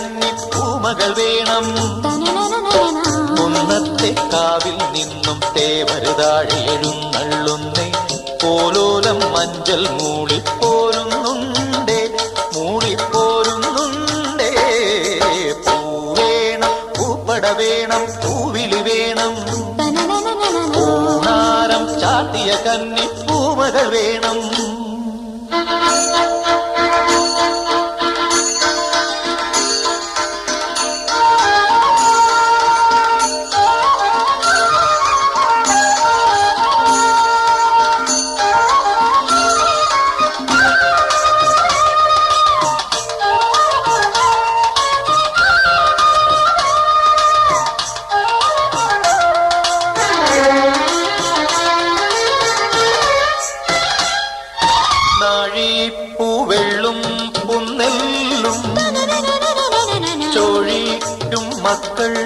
കന്നി പൂമകൾ വേണം. കുന്നത്തെ കാവിൽ നിന്നും തേവരുതാഴെ എഴുന്നള്ളുന്നേ. പോലോലം മഞ്ചൽ മൂളിപ്പോരുന്നുണ്ടേ, മൂളിപ്പോരുന്നുണ്ടേ. പൂവേണം, പൂപ്പട വേണം, പൂവിളി വേണം. പൂനാരം ചാത്തിയ കന്നി പൂമകൾ വേണം. പൂവെള്ളും പുന്നെല്ലും ചോഴിക്കും മക്കൾ